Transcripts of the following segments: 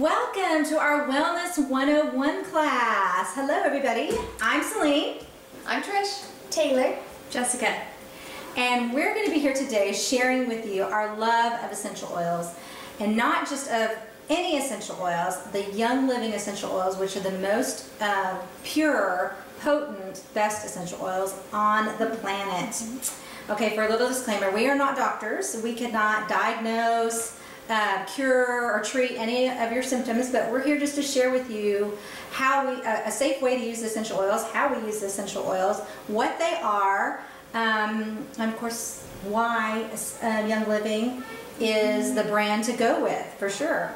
Welcome to our Wellness 101 class. Hello everybody, I'm Celine. I'm Trish. Taylor. Jessica. And we're going to be here today sharing with you our love of essential oils. And not just of any essential oils, the Young Living essential oils, which are the most pure, potent, best essential oils on the planet. Okay, for a little disclaimer, we are not doctors. We cannot diagnose, cure, or treat any of your symptoms, but we're here just to share with you how a safe way to use essential oils, how we use the essential oils, what they are, and of course why Young Living is the brand to go with, for sure.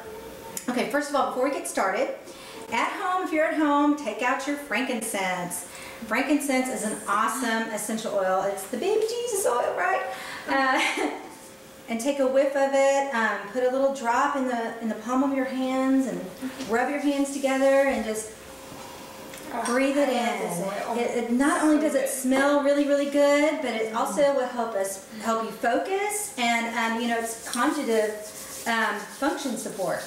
Okay, first of all, before we get started, at home, if you're at home, take out your frankincense. Frankincense is an awesome essential oil. It's the baby Jesus oil, right? And take a whiff of it. Put a little drop in the palm of your hands and rub your hands together and just breathe it in. It not only does it smell really, really good, but it also will help you focus, and you know, it's conjugative function support.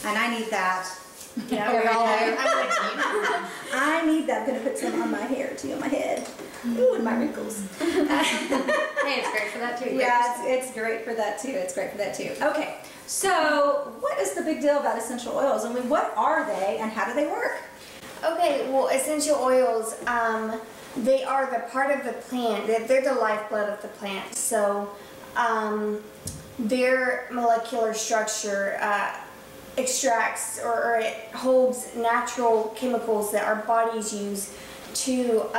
And I need that. Yeah, I need that. I'm going to put some on my hair too, on my head. Ooh, and my wrinkles. Hey, it's great for that too. Yeah, it's great for that too. It's great for that too. Okay, so what is the big deal about essential oils? I mean, what are they and how do they work? Okay, well, essential oils, they are the part of the plant. They're the lifeblood of the plant. So their molecular structure extracts or it holds natural chemicals that our bodies use to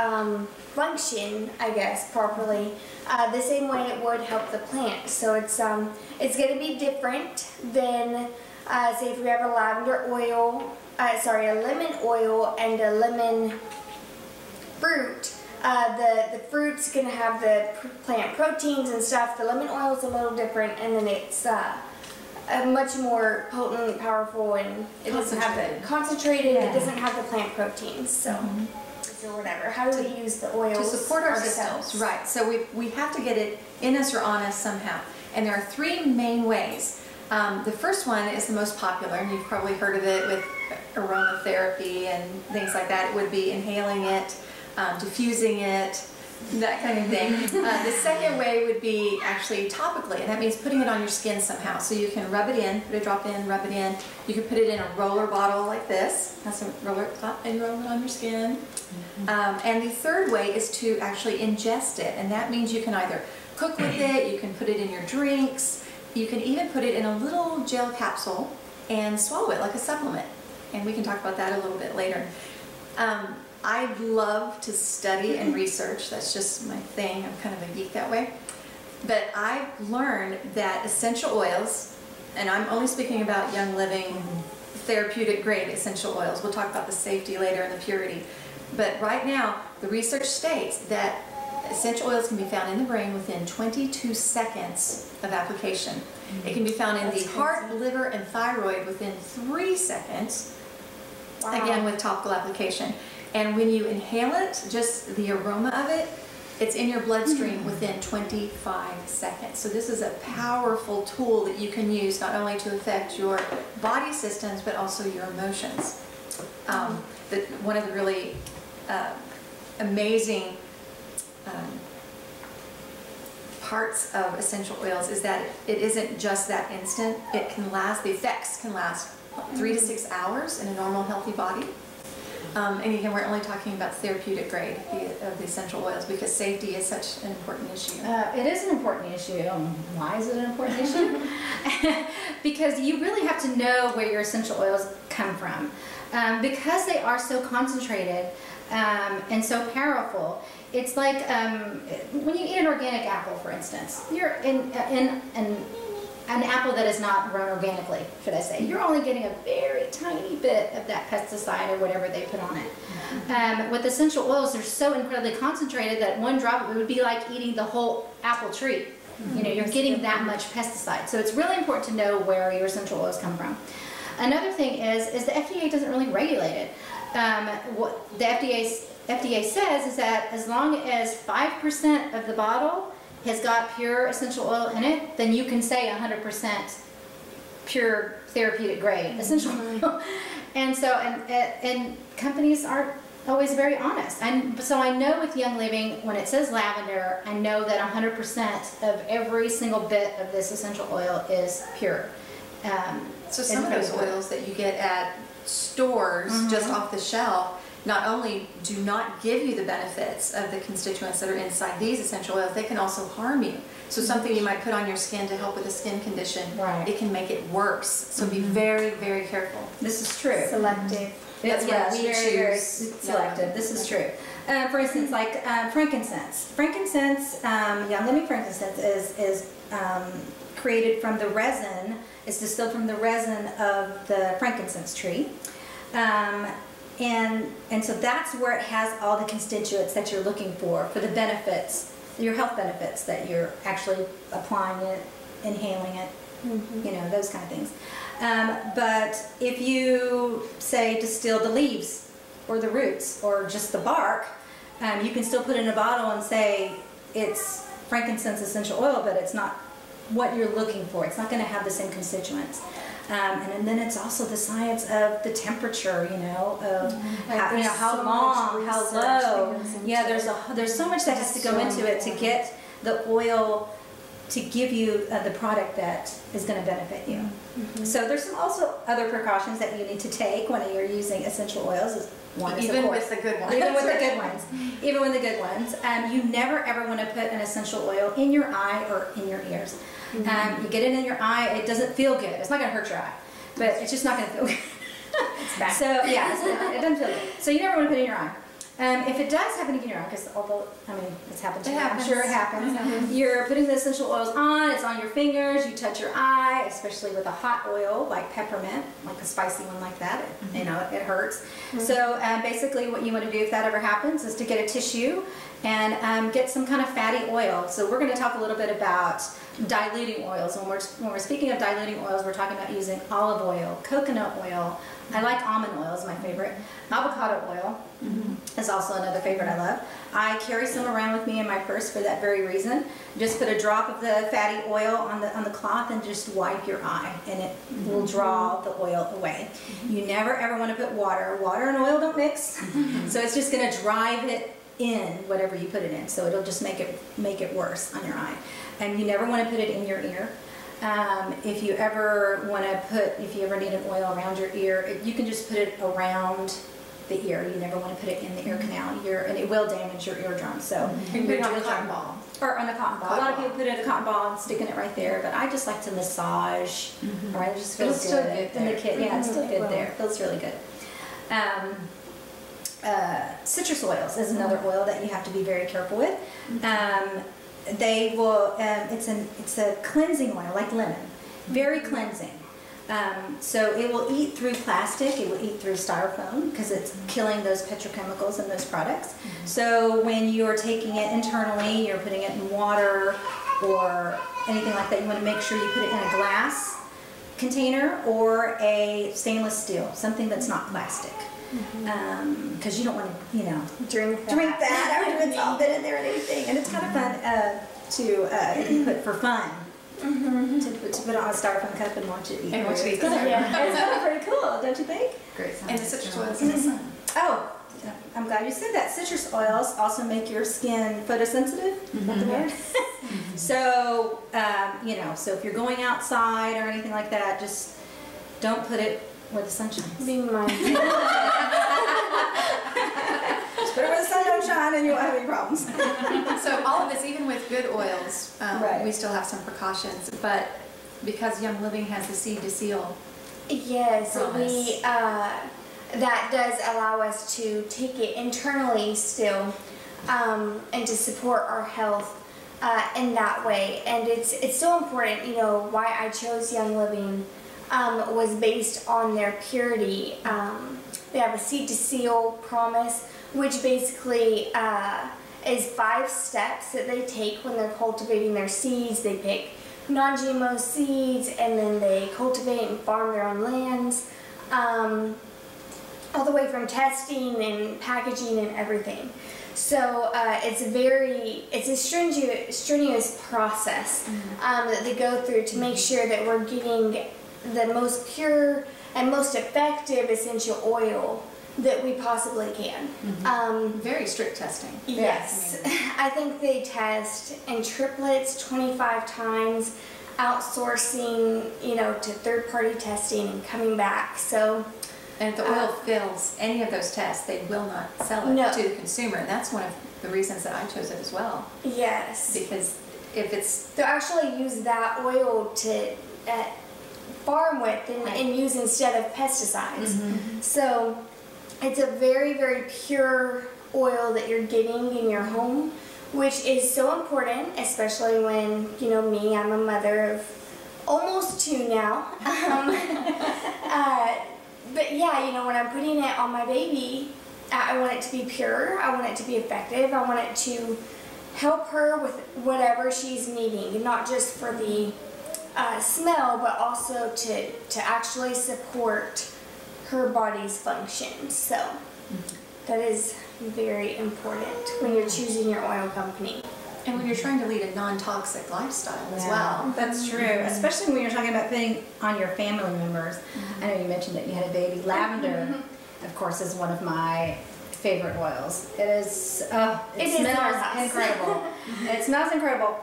function, I guess, properly, the same way it would help the plant. So it's going to be different than, say, if we have a lavender oil, a lemon oil and a lemon fruit. The fruit's going to have the plant proteins and stuff. The lemon oil is a little different, and then it's much more potent, powerful, and it doesn't have the concentrated. Yeah. It doesn't have the plant proteins. So, or whatever. How do we use the oils to support our ourselves? systems? Right. So we have to get it in us or on us somehow, and there are three main ways. The first one is the most popular, and you've probably heard of it with aromatherapy and things like that. It would be inhaling it, diffusing it, that kind of thing. The second way would be actually topically, and that means putting it on your skin somehow. So you can rub it in, put a drop in, rub it in. You can put it in a roller bottle like this, have some roller top, and roll it on your skin. And the third way is to actually ingest it, and that means you can either cook with it, you can put it in your drinks, you can even put it in a little gel capsule and swallow it like a supplement. And we can talk about that a little bit later. I love to study and research. That's just my thing. I'm kind of a geek that way. But I've learned that essential oils, and I'm only speaking about Young Living therapeutic grade essential oils. We'll talk about the safety later and the purity. But right now, the research states that essential oils can be found in the brain within 22 seconds of application. It can be found in the heart, liver, and thyroid within 3 seconds. Wow. Again, with topical application. And when you inhale it, just the aroma of it, it's in your bloodstream within 25 seconds. So this is a powerful tool that you can use not only to affect your body systems, but also your emotions. One of the really amazing parts of essential oils is that it isn't just that instant. It can last, the effects can last 3 to 6 hours in a normal, healthy body. And again, we're only talking about therapeutic grade of the essential oils because safety is such an important issue. It is an important issue. Why is it an important issue? Because you really have to know where your essential oils come from. Because they are so concentrated and so powerful. It's like when you eat an organic apple, for instance. You're in an apple that is not grown organically, should I say. You're only getting a very tiny bit of that pesticide or whatever they put on it. With essential oils, they're so incredibly concentrated that one drop, it would be like eating the whole apple tree. You know, you're getting that much pesticide. So it's really important to know where your essential oils come from. Another thing is the FDA doesn't really regulate it. What the FDA says is that as long as 5% of the bottle has got pure essential oil in it, then you can say 100% pure therapeutic grade essential oil. And so, and companies aren't always very honest. And so I know with Young Living, when it says lavender, I know that 100% of every single bit of this essential oil is pure. So some of those oils that you get at stores just off the shelf not only do not give you the benefits of the constituents that are inside these essential oils, they can also harm you. So something you might put on your skin to help with a skin condition, it can make it worse. So be very, very careful. This is true. Selective. It's very selective. This is true. For instance, like frankincense. Frankincense, Young Living frankincense is created from the resin. It's distilled from the resin of the frankincense tree. And so that's where it has all the constituents that you're looking for the benefits, your health benefits, that you're actually applying it, inhaling it, you know, those kind of things. But if you, say, distill the leaves or the roots or just the bark, you can still put it in a bottle and say it's frankincense essential oil, but it's not what you're looking for. It's not going to have the same constituents. And then it's also the science of the temperature, you know, of how, you know, how long, how low. Yeah, there's so much that has to go into it to get the oil to give you the product that is going to benefit you. So there's also other precautions that you need to take when you're using essential oils. One is, even with the good ones. Even with the good ones. Even with the good ones. You never ever want to put an essential oil in your eye or in your ears. You get it in your eye, it doesn't feel good. It's not going to hurt your eye, but it's just not going to feel good. It's bad. So yeah, it doesn't feel good. So you never want to put it in your eye. If it does happen in your eye, because although, I mean, it's happened to me, I'm sure it happens. You're putting the essential oils on, it's on your fingers, you touch your eye, especially with a hot oil like peppermint, like a spicy one like that, you know, it hurts. So basically what you want to do if that ever happens is to get a tissue and get some kind of fatty oil. So we're going to talk a little bit about diluting oils. When we're speaking of diluting oils, we're talking about using olive oil, coconut oil. I like almond oil is my favorite. Avocado oil is also another favorite I love. I carry some around with me in my purse for that very reason. Just put a drop of the fatty oil on the cloth and just wipe your eye, and it will draw the oil away. You never ever want to put water. Water and oil don't mix, so it's just going to drive it in whatever you put it in. So it'll just make it worse on your eye. And you never want to put it in your ear. If you ever need an oil around your ear, you can just put it around the ear. You never want to put it in the ear canal, and it will damage your eardrum. So you can put it on a cotton ball. Or on a cotton ball. A lot of people put it in a cotton ball and sticking it right there, but I just like to massage. Right, it just feels good. And the kid, yeah, it's still good there. It feels really good. Citrus oils is another oil that you have to be very careful with. They will. It's a cleansing oil, like lemon, very cleansing. So it will eat through plastic. It will eat through styrofoam because it's killing those petrochemicals in those products. So when you're taking it internally, you're putting it in water or anything like that. You want to make sure you put it in a glass container or a stainless steel, something that's not plastic. Because you don't want to, you know, drink that after it's all been in there and everything. And it's kind of fun to put for fun. To put on a styrofoam cup and watch it eat. And watch it eat. It's kind of pretty cool, don't you think? Great. And the citrus oils in the sun. Oh, I'm glad you said that. Citrus oils also make your skin photosensitive. So, you know, so if you're going outside or anything like that, just don't put it where the sun shines. Be mindful. Just put it where the sun don't shine and you won't have any problems. So all of this, even with good oils, we still have some precautions. But because Young Living has the seed to seal, yes, that does allow us to take it internally still, and to support our health in that way. And it's so important. You know, why I chose Young Living was based on their purity. They have a seed to seal promise, which basically is 5 steps that they take when they're cultivating their seeds. They pick non-GMO seeds, and then they cultivate and farm their own lands, all the way from testing and packaging and everything. So it's a strenuous process that they go through to make sure that we're getting the most pure and most effective essential oil that we possibly can. Very strict testing. Yes. I think they test in triplets 25 times, outsourcing, you know, to third-party testing and coming back. So, And if the oil fails any of those tests, they will not sell it No. to the consumer. And that's one of the reasons that I chose it as well. yes. Because if it's, They'll actually use that oil to farm with and use instead of pesticides. So it's a very, very pure oil that you're getting in your home, which is so important, especially when, you know, me, I'm a mother of almost 2 now. But yeah, you know, when I'm putting it on my baby, I want it to be pure, I want it to be effective, I want it to help her with whatever she's needing, not just for the smell, but also to actually support her body's function. So that is very important when you're choosing your oil company. and when you're trying to lead a non-toxic lifestyle as well. That's true, especially when you're talking about putting on your family members. I know you mentioned that you had a baby. Lavender, of course, is one of my favorite oils. It is, it smells incredible. It smells incredible.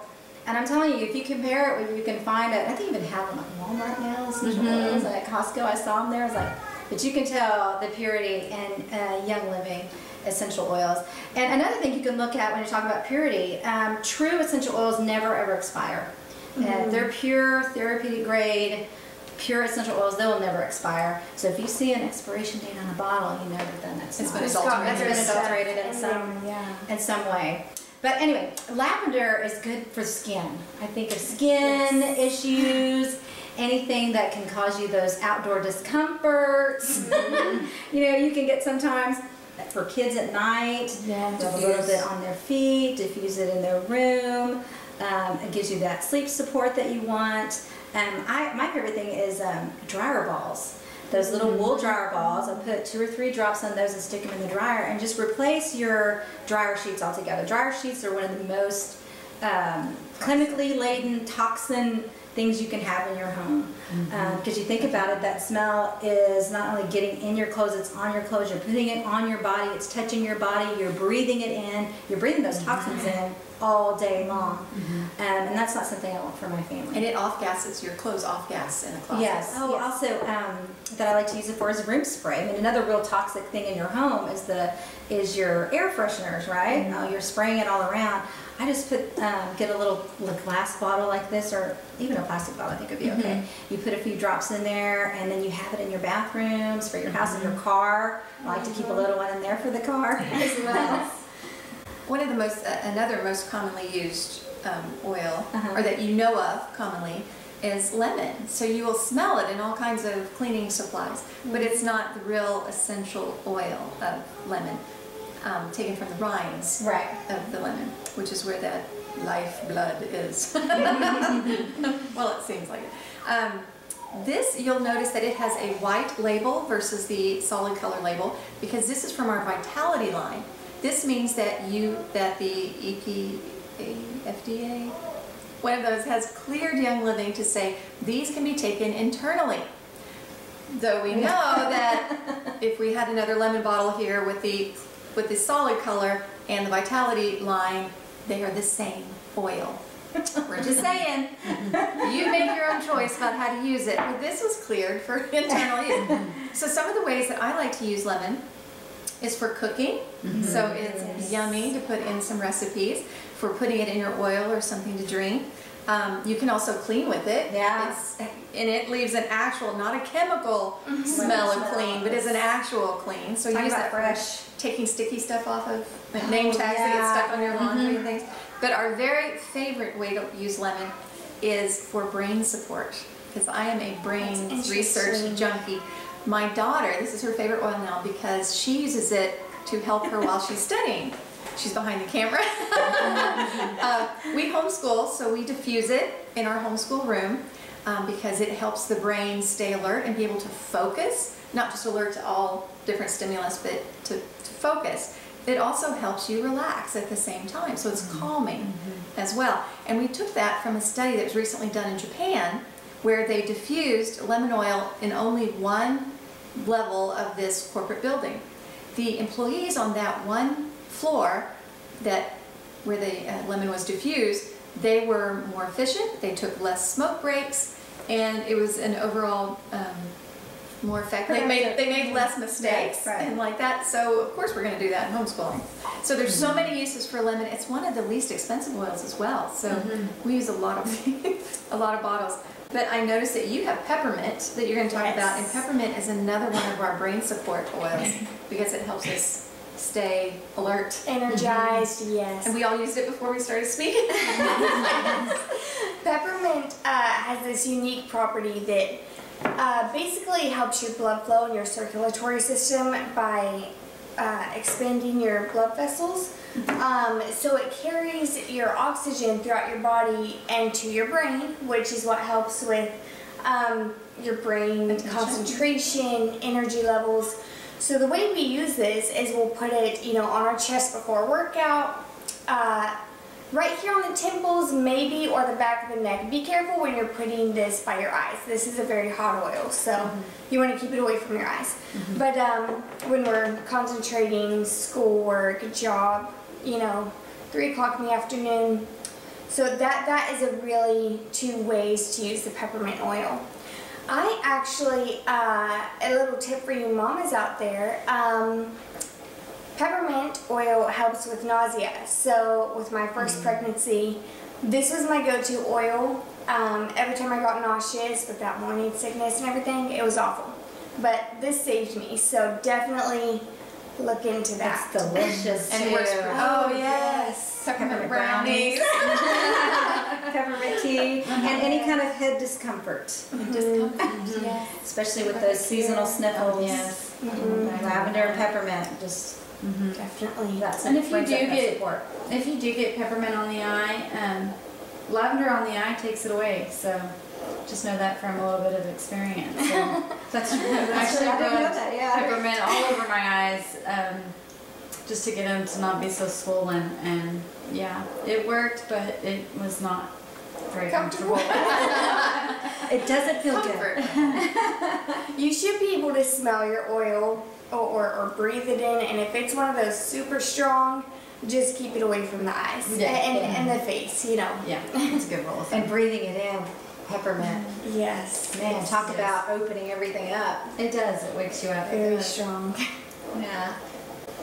And I'm telling you, if you compare it, you can find it. I think you even have them at Walmart now, essential oils. And at Costco, I saw them there. I was like, but you can tell the purity in Young Living essential oils. And another thing you can look at when you're talking about purity, true essential oils never ever expire. They're pure, therapeutic grade, pure essential oils, they will never expire. So if you see an expiration date on a bottle, you know that then it's been adulterated in some way. But anyway, lavender is good for skin. I think of skin issues, anything that can cause you those outdoor discomforts. You know, you can get sometimes for kids at night, rub a little bit on their feet, diffuse it in their room. It gives you that sleep support that you want. My favorite thing is dryer balls. Those little wool dryer balls, I'll put 2 or 3 drops on those and stick them in the dryer and just replace your dryer sheets altogether. Dryer sheets are one of the most chemically laden toxin things you can have in your home. Because you think about it, that smell is not only getting in your clothes, it's on your clothes, you're putting it on your body, it's touching your body, you're breathing it in, you're breathing those toxins in all day long. And that's not something I want for my family. And it off-gasses, your clothes off-gas in the closet. Yes. Oh, also that I like to use it for is room spray. I mean, another real toxic thing in your home is your air fresheners, right? You're spraying it all around. I just put get a little glass bottle like this, or even a plastic bottle I think would be okay. You put a few drops in there, and then you have it in your bathrooms, for your house, in your car. I like to keep a little one in there for the car as well. One of the another most commonly used oil, or that you know of commonly, is lemon. So you will smell it in all kinds of cleaning supplies, but it's not the real essential oil of lemon, taken from the rinds of the lemon, which is where that lifeblood is. Well, it seems like it. This, you'll notice that it has a white label versus the solid color label, because this is from our Vitality line. This means that the FDA, one of those, has cleared Young Living to say these can be taken internally. Though we know that if we had another lemon bottle here with the solid color and the Vitality line, they are the same oil. We're just saying, you make your own choice about how to use it. But this was cleared for internal use. So some of the ways that I like to use lemon is for cooking. So it's yummy to put in some recipes, for putting it in your oil or something to drink. You can also clean with it. And it leaves an actual, not a chemical smell of clean, but is an actual clean. So use that fresh, taking sticky stuff off of name tags that get stuck on your laundry and things. But our very favorite way to use lemon is for brain support, because I am a brain research junkie. My daughter, this is her favorite oil now because she uses it to help her while she's studying. She's behind the camera. We homeschool, so we diffuse it in our homeschool room because it helps the brain stay alert and be able to focus, not just alert to all different stimulus, but to focus. It also helps you relax at the same time, so it's calming as well. And we took that from a study that was recently done in Japan, where they diffused lemon oil in only one level of this corporate building. The employees on that one floor where the lemon was diffused, they were more efficient, they took less smoke breaks, and it was an overall more effective. They made less mistakes and like that. So of course we're going to do that in homeschooling. So there's so many uses for lemon. It's one of the least expensive oils as well. So we use a lot of a lot of bottles. But I noticed that you have peppermint that you're going to talk about, and peppermint is another one of our brain support oils because it helps us stay alert, energized. Yes. And we all used it before we started speaking. Peppermint has this unique property that basically helps your blood flow and your circulatory system by expanding your blood vessels. So it carries your oxygen throughout your body and to your brain, which is what helps with your brain concentration, energy levels. So the way we use this is we'll put it, on our chest before a workout, right here on the temples maybe, or the back of the neck. Be careful when you're putting this by your eyes. This is a very hot oil, so you want to keep it away from your eyes. But when we're concentrating, schoolwork, job, 3 o'clock in the afternoon. So that is a really 2 ways to use the peppermint oil. I actually, a little tip for you mamas out there, peppermint oil helps with nausea. So with my first pregnancy, this was my go-to oil. Every time I got nauseous with that morning sickness and everything, it was awful. But this saved me, so definitely look into that. It's delicious and too. it works for, yes, peppermint brownies, peppermint tea, and any kind of head discomfort. Especially with those seasonal sniffles. Yes. Lavender and peppermint, just Definitely. that's And if you brings up do that get support. if you do get peppermint on the eye, lavender on the eye takes it away. So just know that from a little bit of experience. So That's true. I've actually I didn't know rubbed that, yeah. peppermint all over my eyes just to get them to not be so swollen. And yeah, it worked, but it was not very comfortable. It doesn't feel good. You should be able to smell your oil or breathe it in, and if it's one of those super strong, just keep it away from the eyes and the face, Yeah, it's a good rule of thumb. And breathing it in, peppermint. Yes. Man, talk about opening everything up. It does. It wakes you up. Very strong. Yeah.